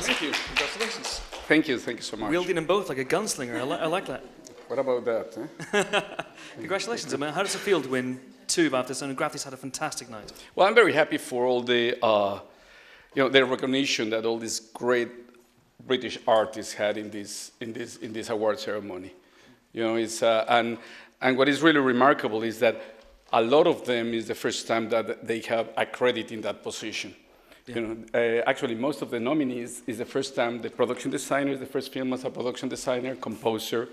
Thank you. Congratulations. Thank you so much. Wielding them both like a gunslinger. I like that. What about that? Congratulations. I mean, how does it feel to win 2 BAFTAs? And Grafty's had a fantastic night. Well, I'm very happy for all the, the recognition that all these great British artists had in this award ceremony. It's and what is really remarkable is that a lot of them is the first time that they have a credit in that position. Yeah. Actually, most of the nominees is the first time the production designer is the first film as a production designer, composer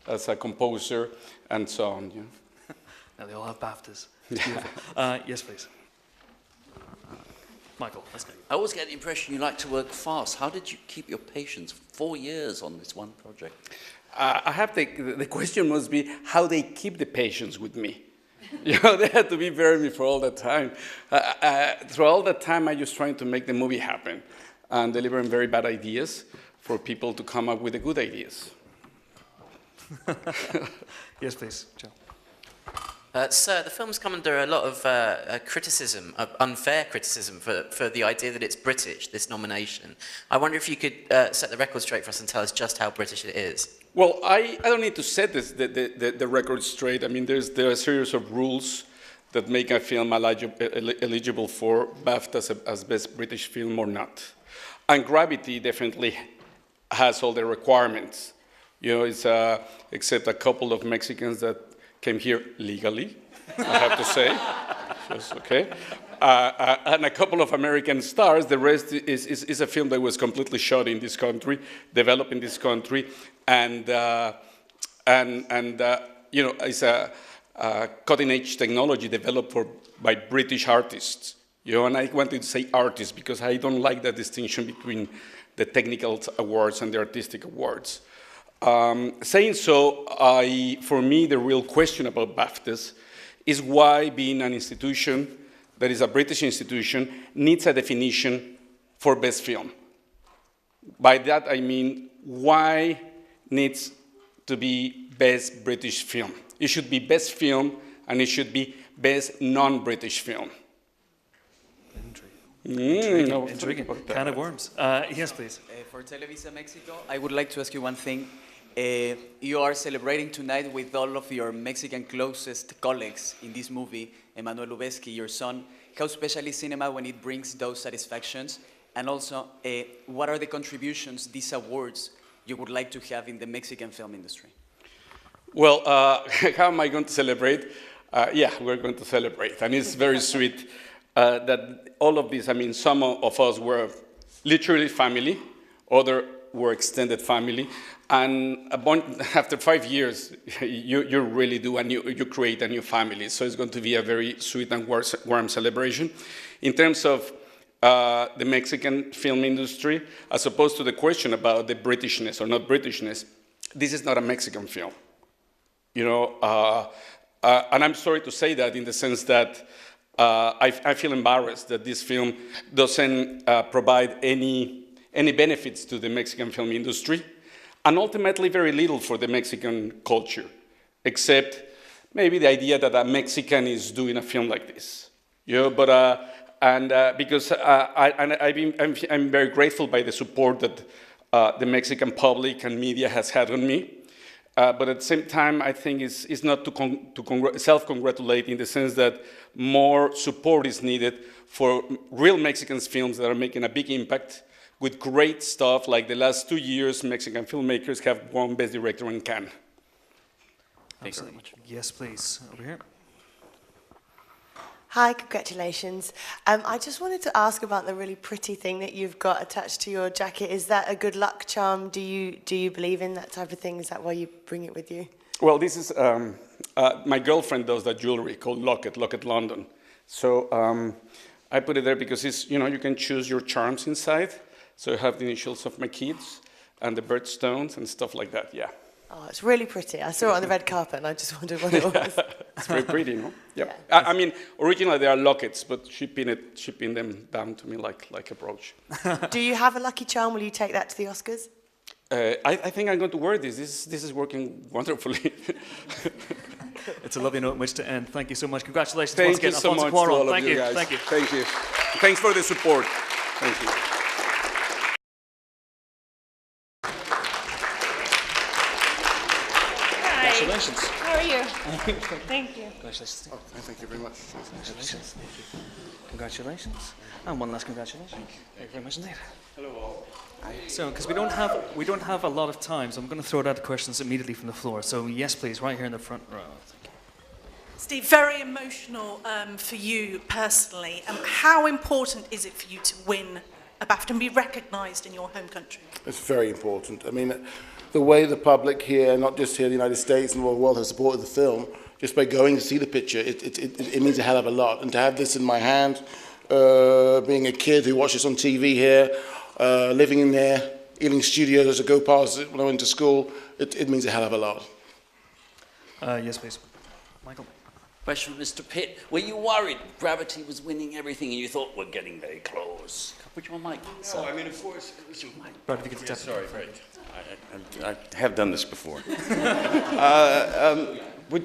as a composer, and so on. Now they all have BAFTAs. Yes, please. Michael, let's go. I always get the impression you like to work fast. How did you keep your patience 4 years on this one project? I have the question must be how they keep the patience with me. They had to be with me for all that time. Through all that time, I was trying to make the movie happen and delivering very bad ideas for people to come up with the good ideas. Yes, please, Joe. Sir, the film's come under a lot of criticism, unfair criticism, for the idea that it's British, this nomination. I wonder if you could set the record straight for us and tell us just how British it is. Well, I don't need to set the record straight. I mean, there are a series of rules that make a film eligible for BAFTA as Best British Film or not. And Gravity definitely has all the requirements. It's except a couple of Mexicans that came here legally, I have to say. Just okay. And a couple of American stars. The rest is a film that was completely shot in this country, developed in this country, and it's a cutting-edge technology developed by British artists. And I wanted to say artists because I don't like that distinction between the technical awards and the artistic awards. Saying so, for me, the real question about BAFTAs is why being an institution that is a British institution needs a definition for best film. By that, I mean, why needs to be best British film? It should be best film, and it should be best non-British film. Intriguing. Can of worms. Yes, please. For Televisa Mexico, I would like to ask you one thing. You are celebrating tonight with all of your Mexican closest colleagues in this movie, Emmanuel Lubezki, your son. How special is cinema when it brings those satisfactions? And also, what are the contributions, these awards, you would like to have in the Mexican film industry? Well, how am I going to celebrate? Yeah, we're going to celebrate. And it's very sweet that all of this, I mean, some of us were literally family, others were extended family. And after 5 years, you really do, and you create a new family. So it's going to be a very sweet and warm celebration. In terms of the Mexican film industry, as opposed to the question about the Britishness or not Britishness, this is not a Mexican film. And I'm sorry to say that in the sense that I feel embarrassed that this film doesn't provide any benefits to the Mexican film industry. And ultimately very little for the Mexican culture, except maybe the idea that a Mexican is doing a film like this. Because I'm very grateful by the support that the Mexican public and media has had on me. But at the same time, I think it's not to self-congratulate in the sense that more support is needed for real Mexican films that are making a big impact, with great stuff, like the last 2 years, Mexican filmmakers have won Best Director in Cannes. Thanks very much. Yes, please. Over here. Hi, congratulations. I just wanted to ask about the really pretty thing that you've got attached to your jacket. Is that a good luck charm? Do you believe in that type of thing? Is that why you bring it with you? Well, this is, my girlfriend does that jewelry called Locket London. So I put it there because it's, you can choose your charms inside. So I have the initials of my kids and the birthstones and stuff like that, yeah. Oh, it's really pretty. I saw it on the red carpet and I just wondered what it was. It's very pretty, no? Yep. Yeah. I mean, originally they are lockets, but she pinned them down to me like a brooch. Do you have a lucky charm? Will you take that to the Oscars? I think I'm going to wear this. This is working wonderfully. It's a lovely note on which to end. Thank you so much. Congratulations Thank once again, you so Alfonso much to Cuarón. all of Thank you you. guys. Thank you. Thank you. Thanks for the support. Thank you. Congratulations. How are you? Thank you. Congratulations. Oh, thank you very much. Congratulations. Congratulations. And one last congratulations. Thank you very much indeed. Hello all. So, because we don't have a lot of time, so I'm going to throw out questions immediately from the floor. So, yes, please, right here in the front row. Thank you. Steve, very emotional for you personally. How important is it for you to win a BAFTA and be recognised in your home country? It's very important. I mean, the way the public here, not just here in the United States and the world, have supported the film, just by going to see the picture, it means a hell of a lot. And to have this in my hand, being a kid who watched this on TV here, living in there, Ealing Studios as I go past it when I went to school, it means a hell of a lot. Yes, please. Michael. Question for Mr. Pitt. Were you worried Gravity was winning everything and you thought we're getting very close? Which one, Mike? No, I mean, of course. Brad, if you could step sorry, right. I have done this before. We're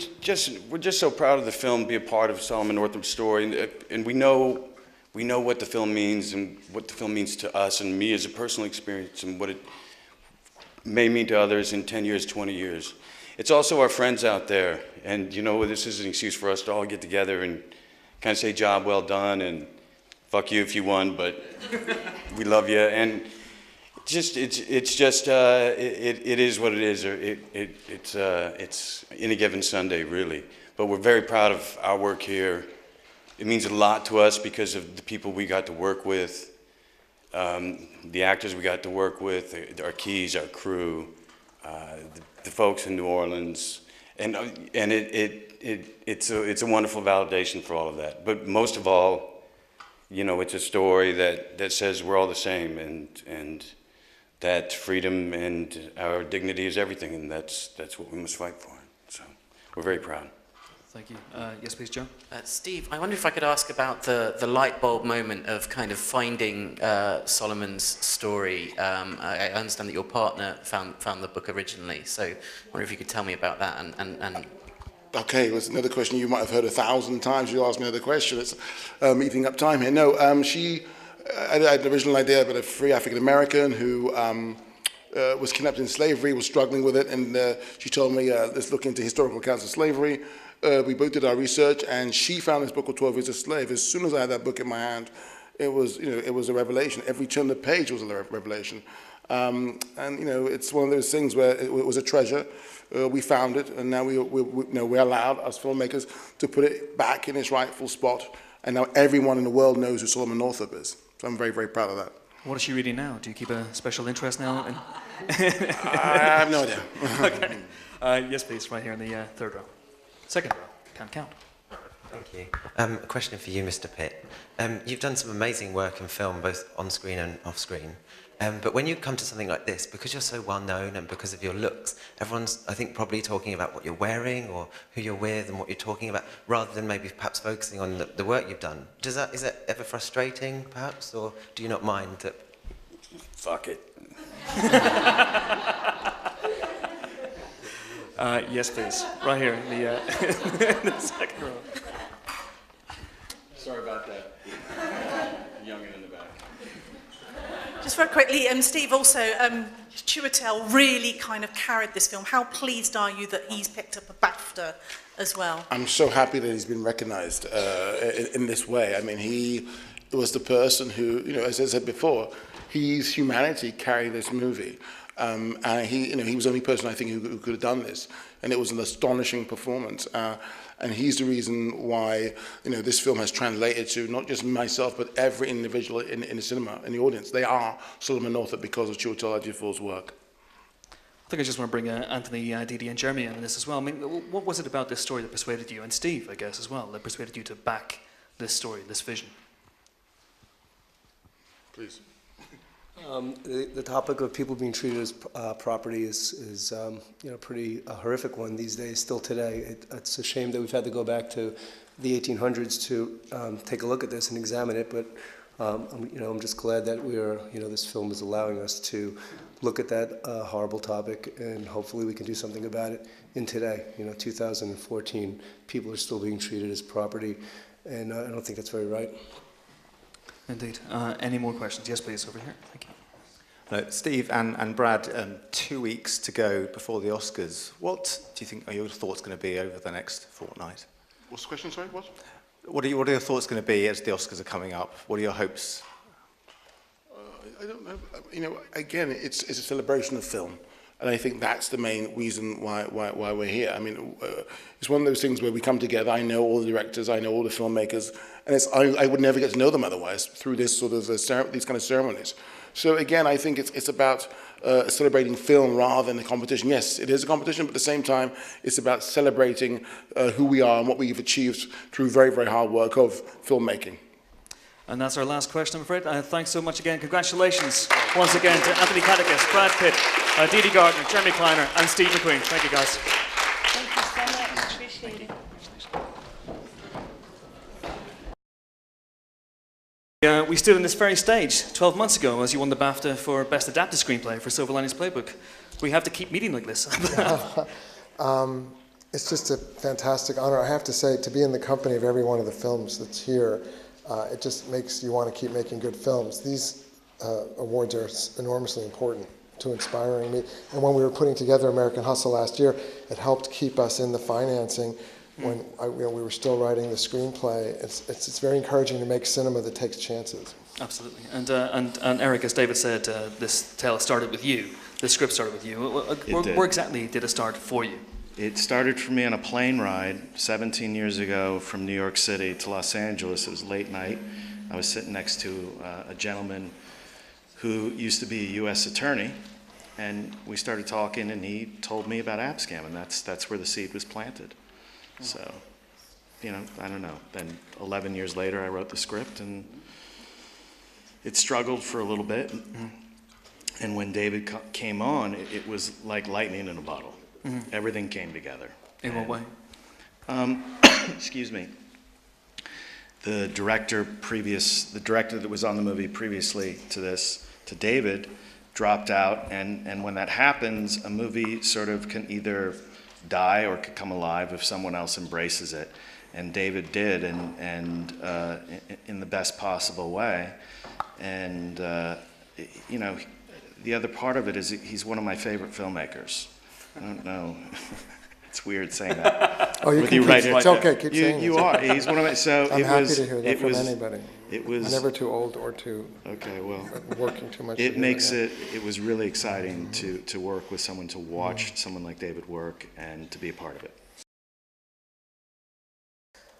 just so proud of the film, be a part of Solomon Northup's story, and we know what the film means and what the film means to us and me as a personal experience and what it may mean to others in 10 years, 20 years. It's also our friends out there, and you know, this is an excuse for us to all get together and kind of say job well done and fuck you if you won, but we love you. And it is what it is. It's any given Sunday, really. But we're very proud of our work here. It means a lot to us because of the people we got to work with, the actors we got to work with, our keys, our crew, the folks in New Orleans, and it's a wonderful validation for all of that. But most of all, you know, it's a story that says we're all the same, and that freedom and our dignity is everything, and that's what we must fight for. So we're very proud. Thank you. Yes, please, Joe. Steve, I wonder if I could ask about the light bulb moment of kind of finding Solomon's story. I understand that your partner found the book originally, so I wonder if you could tell me about that and Okay, it was another question you might have heard 1,000 times. You asked me another question. It's eating up time here. No, I had an original idea about a free African American who was kidnapped in slavery, was struggling with it, and she told me, let's look into historical accounts of slavery. We both did our research, and she found this book called 12 Years a Slave. As soon as I had that book in my hand, it was a revelation. Every turn of the page was a revelation. And it's one of those things where it was a treasure. We found it, and now we're allowed, as filmmakers, to put it back in its rightful spot. And now everyone in the world knows who Solomon Northup is. So I'm very, very proud of that. What is she reading now? Do you keep a special interest now? I have no idea. Okay. Yes, please, right here in the third row. Second row. Can't count. Thank you. A question for you, Mr. Pitt. You've done some amazing work in film, both on screen and off screen. But when you come to something like this, because you're so well known and because of your looks, everyone's, I think, probably talking about what you're wearing or who you're with and what you're talking about, rather than maybe perhaps focusing on the work you've done. Is that ever frustrating, perhaps, or do you not mind that? Fuck it. Yes, please. Right here in the, in the second row. Sorry about that. Youngin in the back. Just very quickly, Steve, also, Chiwetel really kind of carried this film. How pleased are you that he's picked up a BAFTA as well? I'm so happy that he's been recognized in this way. I mean, he was the person who, as I said before, his humanity carried this movie. And he was the only person I think who could have done this, and it was an astonishing performance. And he's the reason why this film has translated to not just myself, but every individual in the cinema, in the audience. They are Solomon Northup because of Chiwetel Ejiofor's work. I think I just want to bring Anthony, Didi, and Jeremy in this as well. I mean, what was it about this story that persuaded you, and Steve, I guess, as well, that persuaded you to back this story, this vision? Please. The topic of people being treated as property is pretty horrific one these days, still today. It's a shame that we've had to go back to the 1800s to take a look at this and examine it, but I'm just glad that this film is allowing us to look at that horrible topic, and hopefully we can do something about it in today. 2014, people are still being treated as property, and I don't think that's very right. Indeed. Any more questions? Yes, please, over here. Thank you. Steve and Brad, 2 weeks to go before the Oscars. What do you think are your thoughts going to be over the next fortnight? What's the question, sorry? What? What are your thoughts going to be as the Oscars are coming up? What are your hopes? I don't know. You know, again, it's a celebration of film. And I think that's the main reason why we're here. I mean, it's one of those things where we come together. I know all the directors, I know all the filmmakers, and I would never get to know them otherwise through this sort of these kind of ceremonies. So again, I think it's about celebrating film rather than a competition. Yes, it is a competition, but at the same time, it's about celebrating who we are and what we've achieved through very, very hard work of filmmaking. And that's our last question, I'm afraid. Thanks so much again. Congratulations once again to Anthony Catechus, Brad Pitt, Didi Gardner, Jeremy Kleiner, and Steve McQueen. Thank you, guys. Thank you so much. Appreciate it. We stood on this very stage 12 months ago as you won the BAFTA for Best Adapted Screenplay for Silver Linings Playbook. We have to keep meeting like this. It's just a fantastic honor. I have to say, to be in the company of every one of the films that's here, it just makes you want to keep making good films. These awards are enormously important to inspiring me. And when we were putting together American Hustle last year, it helped keep us in the financing when we were still writing the screenplay. It's very encouraging to make cinema that takes chances. Absolutely. And Eric, as David said, this tale started with you. The script started with you. Where exactly did it start for you? It started for me on a plane ride 17 years ago from New York City to Los Angeles. It was late night. I was sitting next to a gentleman who used to be a U.S. attorney, and we started talking, and he told me about Abscam, and that's where the seed was planted. So, you know, I don't know. Then 11 years later, I wrote the script, and it struggled for a little bit. And when David came on, it was like lightning in a bottle. Everything came together. In what way? Excuse me. The director that was on the movie previously to this, to David, dropped out, and when that happens, a movie sort of can either die or could come alive if someone else embraces it. And David did, and in the best possible way. And you know, the other part of it is he's one of my favorite filmmakers. I don't know. It's weird saying that. Oh, you can keep, it's okay, keep saying it. You are. He's one of my, so I'm it happy was, to hear that it from was, anybody. It was I'm never too old or too working too much. It makes it was really exciting to work with someone, to watch someone like David work and to be a part of it.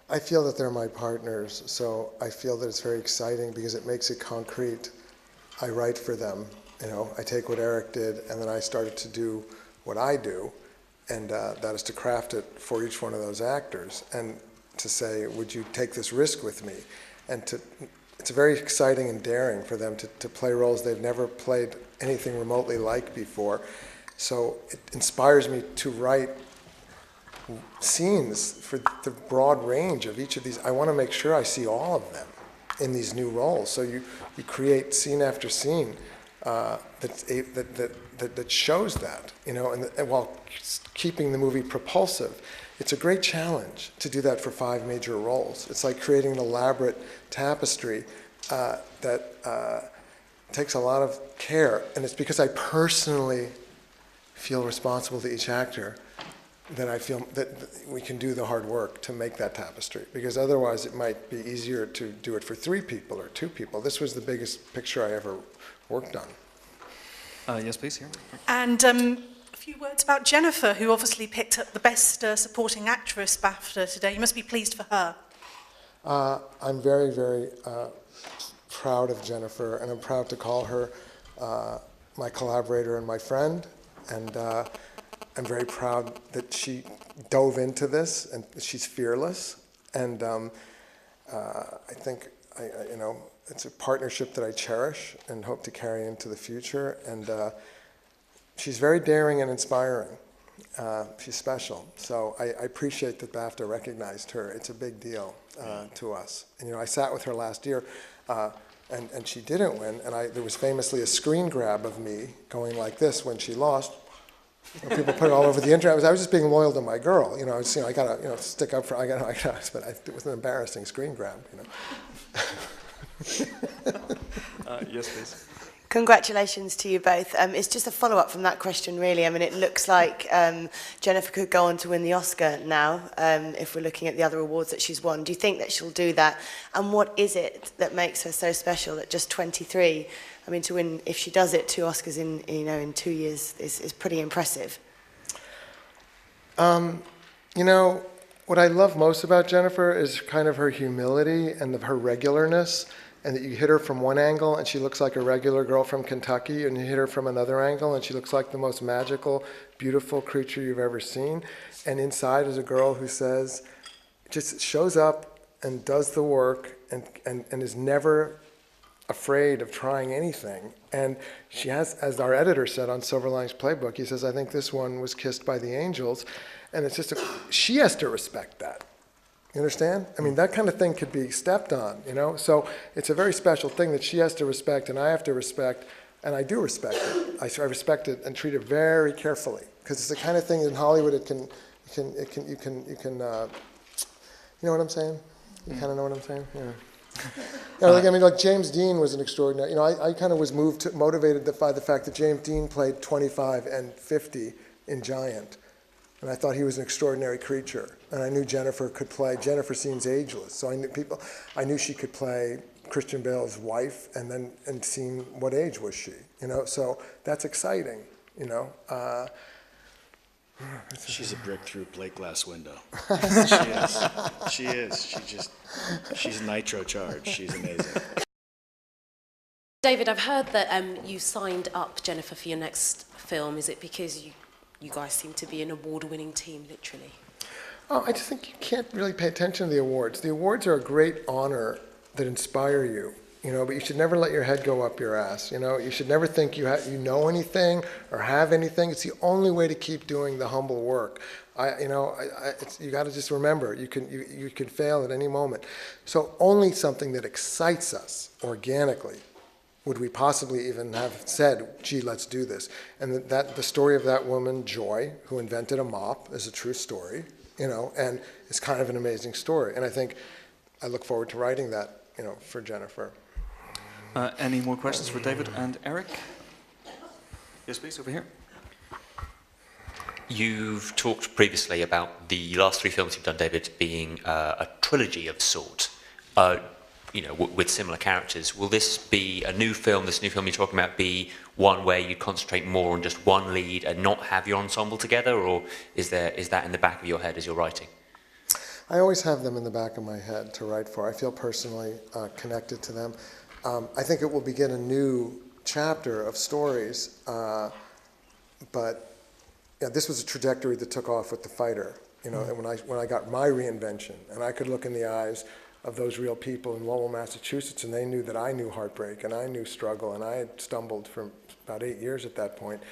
I feel that they're my partners, so I feel that it's very exciting because it makes it concrete. I write for them, you know, I take what Eric did and then I started to do what I do, and that is to craft it for each one of those actors and to say, would you take this risk with me? And it's very exciting and daring for them to play roles they've never played anything remotely like before. So it inspires me to write scenes for the broad range of each of these. I want to make sure I see all of them in these new roles. So you create scene after scene that shows that, you know, and while keeping the movie propulsive. It's a great challenge to do that for 5 major roles. It's like creating an elaborate tapestry that takes a lot of care, and it's because I personally feel responsible to each actor that I feel that we can do the hard work to make that tapestry, because otherwise it might be easier to do it for 3 people or 2 people. This was the biggest picture I ever worked on. Yes, please, here. And a few words about Jennifer, who obviously picked up the Best Supporting Actress BAFTA today. You must be pleased for her. I'm very, very proud of Jennifer, and I'm proud to call her my collaborator and my friend, and I'm very proud that she dove into this, and she's fearless, and I think, you know, it's a partnership that I cherish and hope to carry into the future, and she's very daring and inspiring. She's special, so I appreciate that BAFTA recognized her. It's a big deal to us. And, you know, I sat with her last year, and she didn't win, and there was famously a screen grab of me going like this when she lost. You know, people put it all over the internet. I was just being loyal to my girl. You know, I gotta, you know, stick up for. But it was an embarrassing screen grab. You know. Yes, please. Congratulations to you both. It's just a follow-up from that question, really. I mean, it looks like Jennifer could go on to win the Oscar now, if we're looking at the other awards that she's won. Do you think that she'll do that? And what is it that makes her so special at just 23? I mean, to win, if she does it, 2 Oscars in 2 years is pretty impressive. You know, what I love most about Jennifer is kind of her humility and her regularness, and that you hit her from one angle and she looks like a regular girl from Kentucky, and you hit her from another angle and she looks like the most magical, beautiful creature you've ever seen. And inside is a girl who says, just shows up and does the work and is never afraid of trying anything. And she has, as our editor said on Silver Linings Playbook, he says, I think this one was kissed by the angels. And it's just, she has to respect that. You understand? I mean, that kind of thing could be stepped on, you know? So it's a very special thing that she has to respect and I have to respect, and I do respect it. I respect it and treat it very carefully, because it's the kind of thing in Hollywood you know what I'm saying? You kind of know what I'm saying? Yeah. You know, like James Dean was an extraordinary, you know, I kind of was motivated by the fact that James Dean played 25 and 50 in Giant. And I thought he was an extraordinary creature. And I knew Jennifer could play. Jennifer seems ageless. So I knew she could play Christian Bale's wife and seem, what age was she? You know, so that's exciting, you know. She's a brick through plate glass window. She is. She is. She's nitro charged. She's amazing. David, I've heard that you signed up Jennifer for your next film. Is it because you guys seem to be an award-winning team, literally? Oh, I just think you can't really pay attention to the awards. The awards are a great honor that inspire you, you know, but you should never let your head go up your ass, you know. You should never think you know anything or have anything. It's the only way to keep doing the humble work. You got to just remember, you can fail at any moment. So only something that excites us organically would we possibly even have said, gee, let's do this. And the story of that woman, Joy, who invented a mop, is a true story, you know, and it's kind of an amazing story. And I think I look forward to writing that, you know, for Jennifer. Any more questions for David and Eric? Yes, please, over here. You've talked previously about the last 3 films you've done, David, being a trilogy of sort. You know, with similar characters. Will this be a new film, this new film you're talking about, be one where you concentrate more on just one lead and not have your ensemble together, or is that in the back of your head as you're writing? I always have them in the back of my head to write for. I feel personally connected to them. I think it will begin a new chapter of stories, but yeah, this was a trajectory that took off with The Fighter, you know, and when I got my reinvention, and I could look in the eyes of those real people in Lowell, Massachusetts, and they knew that I knew heartbreak and I knew struggle, and I had stumbled for about 8 years at that point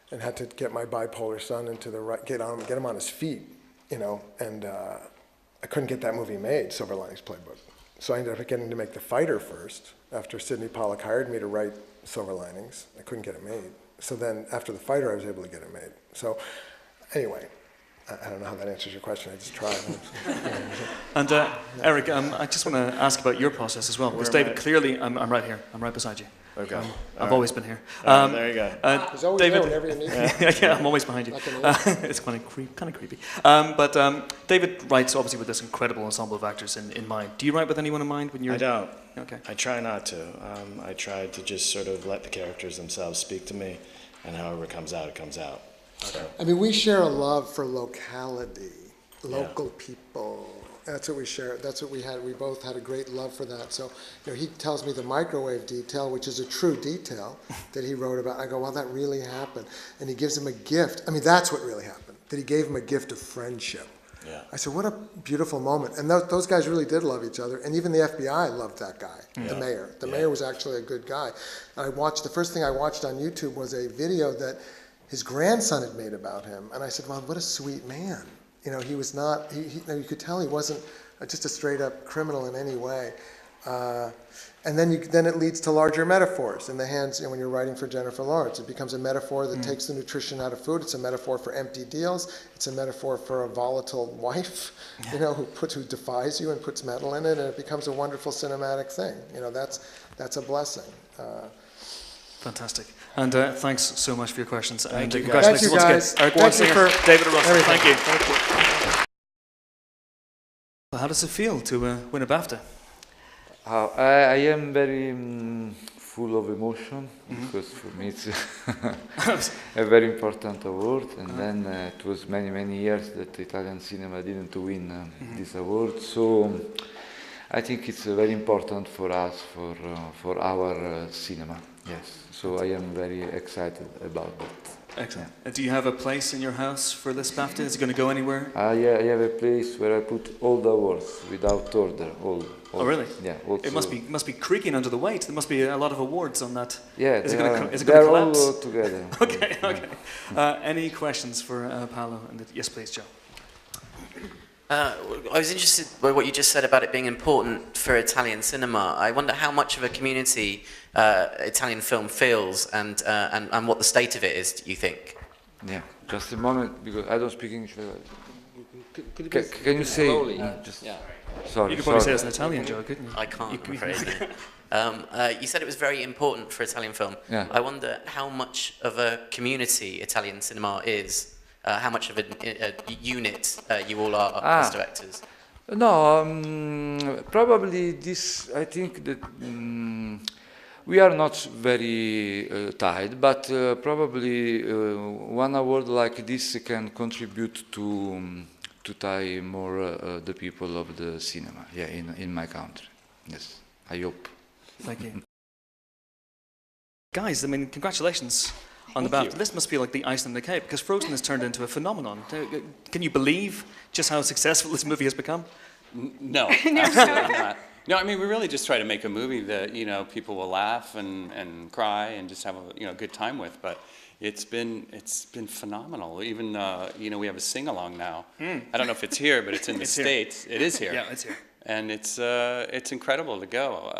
and had to get my bipolar son into get him on his feet, you know, and I couldn't get that movie made, Silver Linings Playbook. So I ended up getting to make The Fighter first after Sidney Pollack hired me to write Silver Linings. I couldn't get it made. So then after The Fighter, I was able to get it made. So anyway, I don't know how that answers your question. I just tried. And Eric, I just want to ask about your process as well, because David, clearly, I'm right here. I'm right beside you. Okay. I've always been here. There you go. He's always David, there whenever you need him. yeah, I'm always behind you. It's kind of creepy. But David writes obviously with this incredible ensemble of actors in mind. Do you write with anyone in mind when you're? I don't. Okay. I try not to. I try to just sort of let the characters themselves speak to me, and however it comes out, it comes out. So. I mean, we share a love for locality, local people. That's what we share. That's what we had. We both had a great love for that. So, you know, he tells me the microwave detail, which is a true detail that he wrote about. I go, well, that really happened. And he gives him a gift. I mean, that's what really happened, that he gave him a gift of friendship. Yeah. I said, what a beautiful moment. And those guys really did love each other. And even the FBI loved that guy, the mayor. The mayor was actually a good guy. And the first thing I watched on YouTube was a video that his grandson had made about him. And I said, well, what a sweet man. You know, he was not, you could tell he wasn't just a straight up criminal in any way. And then it leads to larger metaphors in the hands, you know, when you're writing for Jennifer Lawrence. It becomes a metaphor that takes the nutrition out of food. It's a metaphor for empty deals. It's a metaphor for a volatile wife, you know, who defies you and puts metal in it, and it becomes a wonderful cinematic thing. You know, that's a blessing. Fantastic. And thanks so much for your questions. Thank And you, congratulations guys. once again. Eric Thank you Warsinger, for David Russell. everything. Thank you. Thank you. How does it feel to win a BAFTA? I am very full of emotion because for me it's a very important award, and then it was many years that Italian cinema didn't win this award, so I think it's very important for us, for our cinema. Yes, so I am very excited about that. Excellent. Do you have a place in your house for this BAFTA? Is it going to go anywhere? Yeah, I have a place where I put all the awards without order. All. Oh, really? Yeah. It must be creaking under the weight. There must be a lot of awards on that. Yeah, is it going to they're collapse? all together. Okay. Any questions for Paolo? Yes, please, Joe. I was interested by what you just said about it being important for Italian cinema. I wonder how much of a community Italian film feels, and what the state of it is, do you think? Yeah, just a moment, because I don't speak English. Can you say? Sorry. You could probably say it in Italian, Joe, couldn't you? I can't, I'm afraid. You said it was very important for Italian film. Yeah. I wonder how much of a community Italian cinema is. How much of a unit you all are as directors? No, probably this, I think that we are not very tied, but probably one award like this can contribute to tie more the people of the cinema, yeah, in my country. Yes, I hope. Thank you. Guys, I mean, congratulations on the BAFTA. This must be like the icing on the cake, because Frozen has turned into a phenomenon. Can you believe just how successful this movie has become? No, absolutely not. No, I mean, we really just try to make a movie that, people will laugh and cry and just have a, good time with, but it's been phenomenal. Even, we have a sing-along now. I don't know if it's here, but it's in the States. It is here. Yeah, it's here. And it's incredible to go.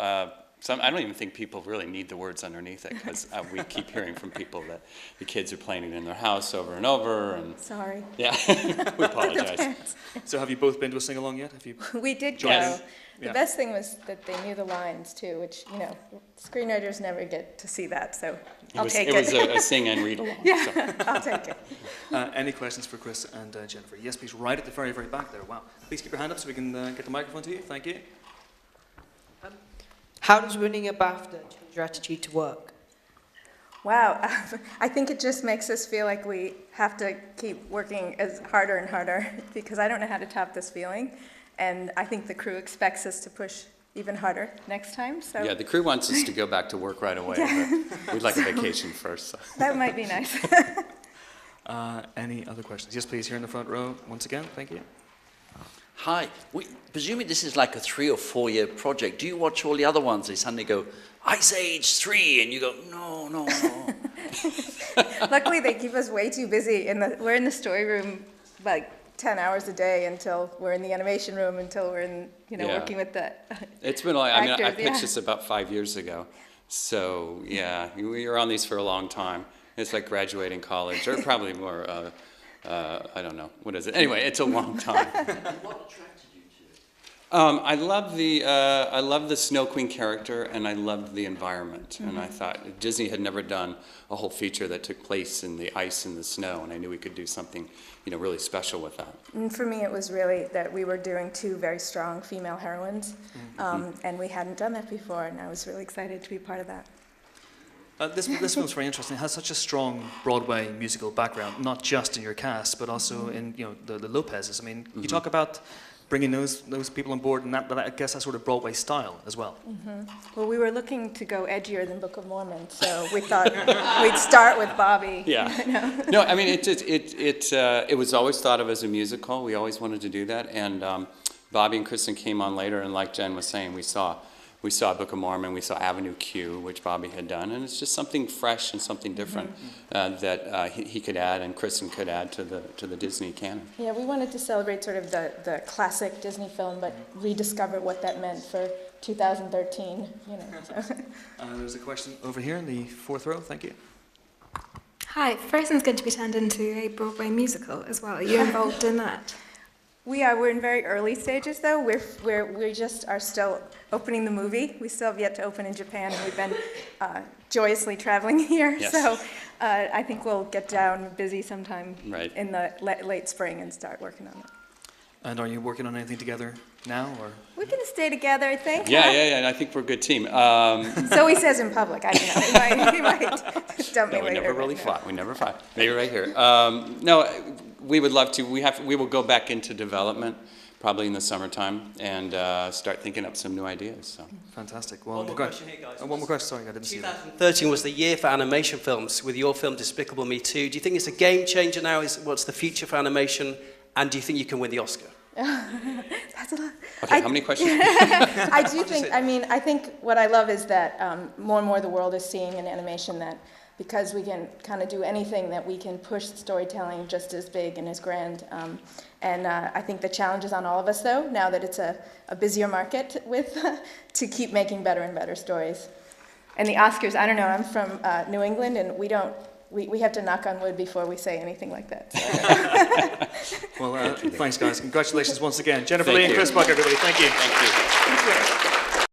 I don't even think people really need the words underneath it, because we keep hearing from people that the kids are playing it in their house over and over. And sorry. Yeah, we apologize. So have you both been to a sing-along yet? Have you? We did go. Yes. The Yeah. best thing was that they knew the lines too, which, screenwriters never get to see that, so I'll take it. It was a sing and read along. Yeah, So. I'll take it. Any questions for Chris and Jennifer? Yes, please, right at the very, very back there. Wow. Please keep your hand up so we can get the microphone to you. Thank you. How does winning a BAFTA change your attitude to work? Wow, I think it just makes us feel like we have to keep working harder and harder, because I don't know how to top this feeling, and I think the crew expects us to push even harder next time. So Yeah, the crew wants us to go back to work right away, but we'd like a vacation first. So. That might be nice. Any other questions? Yes, please, here in the front row. Once again, thank you. Hi. Presumably this is like a 3 or 4 year project. Do you watch all the other ones? They suddenly go, Ice Age 3, and you go, no. Luckily, they keep us way too busy. We're in the story room like 10 hours a day until we're in the animation room, until we're in, working with the It's been like, I actors, pitched this about 5 years ago. So, yeah, we were on these for a long time. It's like graduating college, or probably more, I don't know, what is it? Anyway, it's a long time. What attracted you to it? I love the Snow Queen character, and I loved the environment. And I thought Disney had never done a whole feature that took place in the ice and the snow, and I knew we could do something, really special with that. And for me, it was really that we were doing 2 very strong female heroines, and we hadn't done that before, and I was really excited to be part of that. This film's very interesting. It has such a strong Broadway musical background, not just in your cast, but also in the Lopez's. I mean, you talk about bringing those people on board, and that I guess that sort of Broadway style as well. Well, we were looking to go edgier than Book of Mormon, so we thought we'd start with Bobby. Yeah. No, I mean it was always thought of as a musical. We always wanted to do that, and Bobby and Kristen came on later, and like Jen was saying, we saw Book of Mormon, we saw Avenue Q, which Bobby had done, and it's just something fresh and something different that he could add and Kristen could add to the Disney canon. Yeah, we wanted to celebrate sort of the classic Disney film, but rediscover what that meant for 2013. So. There's a question over here in the 4th row. Thank you. Hi, Frozen's going to be turned into a Broadway musical as well. Are you involved in that? We're in very early stages, though. We just are still opening the movie. We still have yet to open in Japan, and we've been joyously traveling here. Yes. So I think we'll get down busy sometime Right. in the late spring and start working on it. And are you working on anything together now, or? We're going to stay together, I think. Yeah, huh? and I think we're a good team. So he says in public. I don't know. He might dump me No, we later. never really but fought. We never fought. Maybe right here. No, we would love to. We will go back into development probably in the summertime and start thinking up some new ideas. So. Fantastic. Well, One more go ahead. question here, guys. One more question. Sorry, I didn't see that. 2013 was the year for animation films with your film Despicable Me 2. Do you think it's a game changer now? What's the future for animation? And do you think you can win the Oscar? That's a lot. Okay, how many questions? I do think, I think what I love is that more and more the world is seeing in animation that because we can kind of do anything, that we can push storytelling just as big and as grand. And I think the challenge is on all of us, though, now that it's a busier market with to keep making better and better stories. And the Oscars, I don't know, I'm from New England, and we have to knock on wood before we say anything like that. Well, thanks, guys. Congratulations once again. Jennifer Thank Lee and you. Chris Buck, everybody. Thank you. Thank you. Thank you.